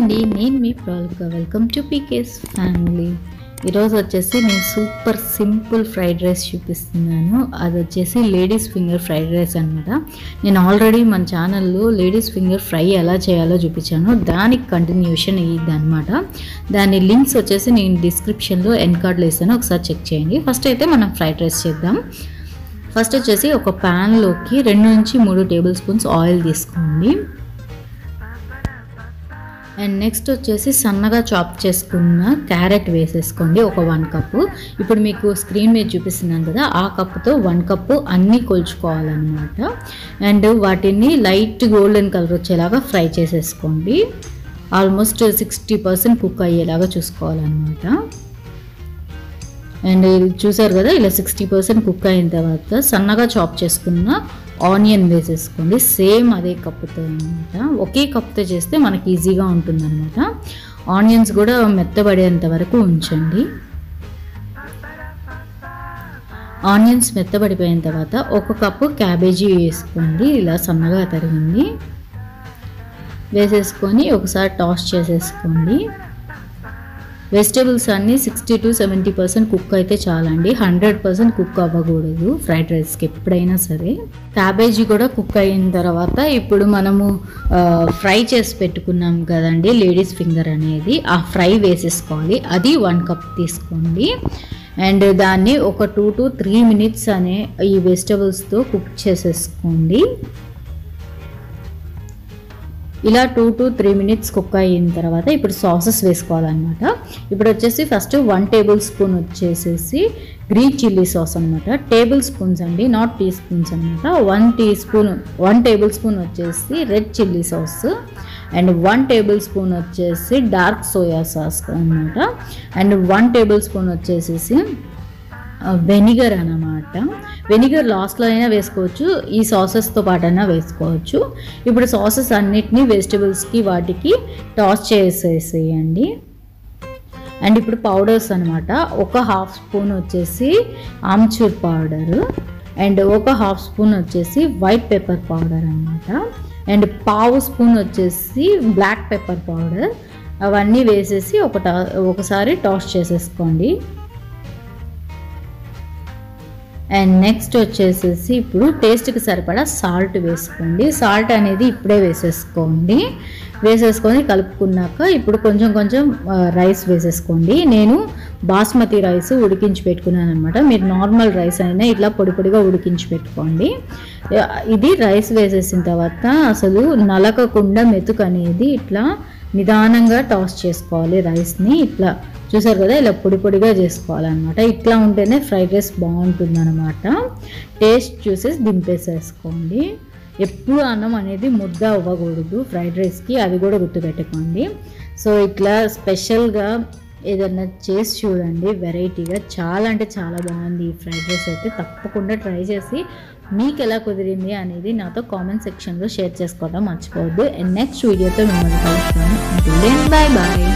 అండి, నేను మీ pravallika. Welcome to PK's family. ఈరోజు వచ్చేసి నేను సూపర్ సింపుల్ ఫ్రైడ్ రైస్ చూపిస్తున్నాను. అది వచ్చేసి లేడీస్ ఫింగర్ ఫ్రైడ్ రైస్ అనమాట. నేను ఆల్రెడీ మన ఛానల్లో లేడీస్ ఫింగర్ ఫ్రై ఎలా చేయాలో చూపించాను. దానికి కంటిన్యూషన్ ఇది అనమాట. దాని లింక్స్ వచ్చేసి నేను డిస్క్రిప్షన్లో ఎండ్ కార్డ్లో ఇస్తాను, ఒకసారి చెక్ చేయండి. ఫస్ట్ అయితే మనం ఫ్రైడ్ రైస్ చేద్దాం. ఫస్ట్ వచ్చేసి ఒక ప్యాన్లోకి 2 నుంచి 3 టేబుల్ స్పూన్స్ ఆయిల్ తీసుకోండి. అండ్ నెక్స్ట్ వచ్చేసి సన్నగా చాప్ చేసుకున్న క్యారెట్ వేసేసుకోండి, ఒక 1 కప్పు. ఇప్పుడు మీకు స్క్రీన్ మీద చూపిస్తున్నాను కదా, ఆ కప్పుతో 1 కప్పు అన్నీ కొలుచుకోవాలన్నమాట. అండ్ వాటిని లైట్ గోల్డెన్ కలర్ వచ్చేలాగా ఫ్రై చేసేసుకోండి. ఆల్మోస్ట్ 60% కుక్ అయ్యేలాగా చూసుకోవాలన్నమాట. అండ్ ఇది చూసారు కదా, ఇలా 60% కుక్ అయిన తర్వాత సన్నగా చాప్ చేసుకున్న ఆనియన్ వేసేసుకోండి. సేమ్ అదే కప్పుతో అనమాట. ఒకే కప్పుతో చేస్తే మనకి ఈజీగా ఉంటుందన్నమాట. ఆనియన్స్ కూడా మెత్తబడేంత వరకు ఉంచండి. ఆనియన్స్ మెత్తబడిపోయిన తర్వాత 1 కప్పు క్యాబేజీ వేసుకోండి, ఇలా సన్నగా తరిగింది వేసేసుకొని ఒకసారి టాస్ చేసేసుకోండి. వెజిటేబుల్స్ అన్నీ 60 to 70% కుక్ అయితే చాలండి. 100% కుక్ అవ్వకూడదు ఫ్రైడ్ రైస్కి ఎప్పుడైనా సరే. క్యాబేజీ కూడా కుక్ అయిన తర్వాత ఇప్పుడు మనము ఫ్రై చేసి పెట్టుకున్నాం కదండి లేడీస్ ఫింగర్ అనేది, ఆ ఫ్రై వేసేసుకోవాలి. అది 1 కప్ తీసుకోండి. అండ్ దాన్ని ఒక 2 to 3 minutes అనే ఈ వెజిటేబుల్స్తో కుక్ చేసేసుకోండి. ఇలా 2 to 3 minutes కుక్ అయిన తర్వాత ఇప్పుడు సాసెస్ వేసుకోవాలన్నమాట. ఇప్పుడు వచ్చేసి ఫస్ట్ 1 టేబుల్ స్పూన్ వచ్చేసేసి గ్రీన్ చిల్లీ సాస్ అనమాట. టేబుల్ స్పూన్స్ అండి, నాట్ టీ స్పూన్స్ అనమాట. 1 టేబుల్ స్పూన్ వచ్చేసి red chilli sauce and 1 table spoon వచ్చేసి డార్క్ సోయా సాస్ అనమాట. అండ్ 1 టేబుల్ స్పూన్ వచ్చేసేసి వెనిగర్ అన్నమాట. వెనిగర్ లాస్ట్లో అయినా వేసుకోవచ్చు, ఈ సాసెస్తో పాటైనా వేసుకోవచ్చు. ఇప్పుడు సాసెస్ అన్నిటినీ వెజిటబుల్స్కి వాటికి టాస్ చేసేసేయండి. అండ్ ఇప్పుడు పౌడర్స్ అనమాట. ఒక 1/2 స్పూన్ వచ్చేసి ఆమ్చూర్ పౌడరు అండ్ ఒక 1/2 స్పూన్ వచ్చేసి వైట్ పెప్పర్ పౌడర్ అనమాట. అండ్ 1/2 స్పూన్ వచ్చేసి బ్లాక్ పెప్పర్ పౌడర్. అవన్నీ వేసేసి ఒకసారి టాస్ చేసేసుకోండి. అండ్ నెక్స్ట్ వచ్చేసేసి ఇప్పుడు టేస్ట్కి సరిపడా సాల్ట్ వేసుకోండి. సాల్ట్ అనేది ఇప్పుడే వేసేసుకొని కలుపుకున్నాక ఇప్పుడు కొంచెం రైస్ వేసేసుకోండి. నేను బాస్మతి రైస్ ఉడికించి పెట్టుకున్నాను అనమాట. మీరు నార్మల్ రైస్ అయినా ఇట్లా పొడిగా ఉడికించి పెట్టుకోండి. ఇది రైస్ వేసేసిన తర్వాత అసలు నలకకుండా మెతుకు అనేది ఇట్లా నిదానంగా టాస్ చేసుకోవాలి రైస్ని. ఇట్లా చూసారు కదా, ఇలా పొడిగా చేసుకోవాలన్నమాట. ఇట్లా ఉంటేనే ఫ్రైడ్ రైస్ బాగుంటుంది అనమాట. టేస్ట్ చూసేసి దింపేసేసుకోండి. ఎప్పుడు అన్నం అనేది ముద్ద అవ్వకూడదు ఫ్రైడ్ రైస్కి, అది కూడా గుర్తుపెట్టుకోండి. సో ఇట్లా స్పెషల్గా ఏదన్నా చేసి చూడండి, వెరైటీగా. చాలా అంటే చాలా బాగుంది ఈ ఫ్రైడ్ రైస్ అయితే. తప్పకుండా ట్రై చేసి మీకు ఎలా కుదిరింది అనేది నాతో కామెంట్ సెక్షన్లో షేర్ చేసుకోవడం మర్చిపోవద్దు. అండ్ నెక్స్ట్ వీడియోతో మిమ్మల్ని కలుస్తాను. Bye bye.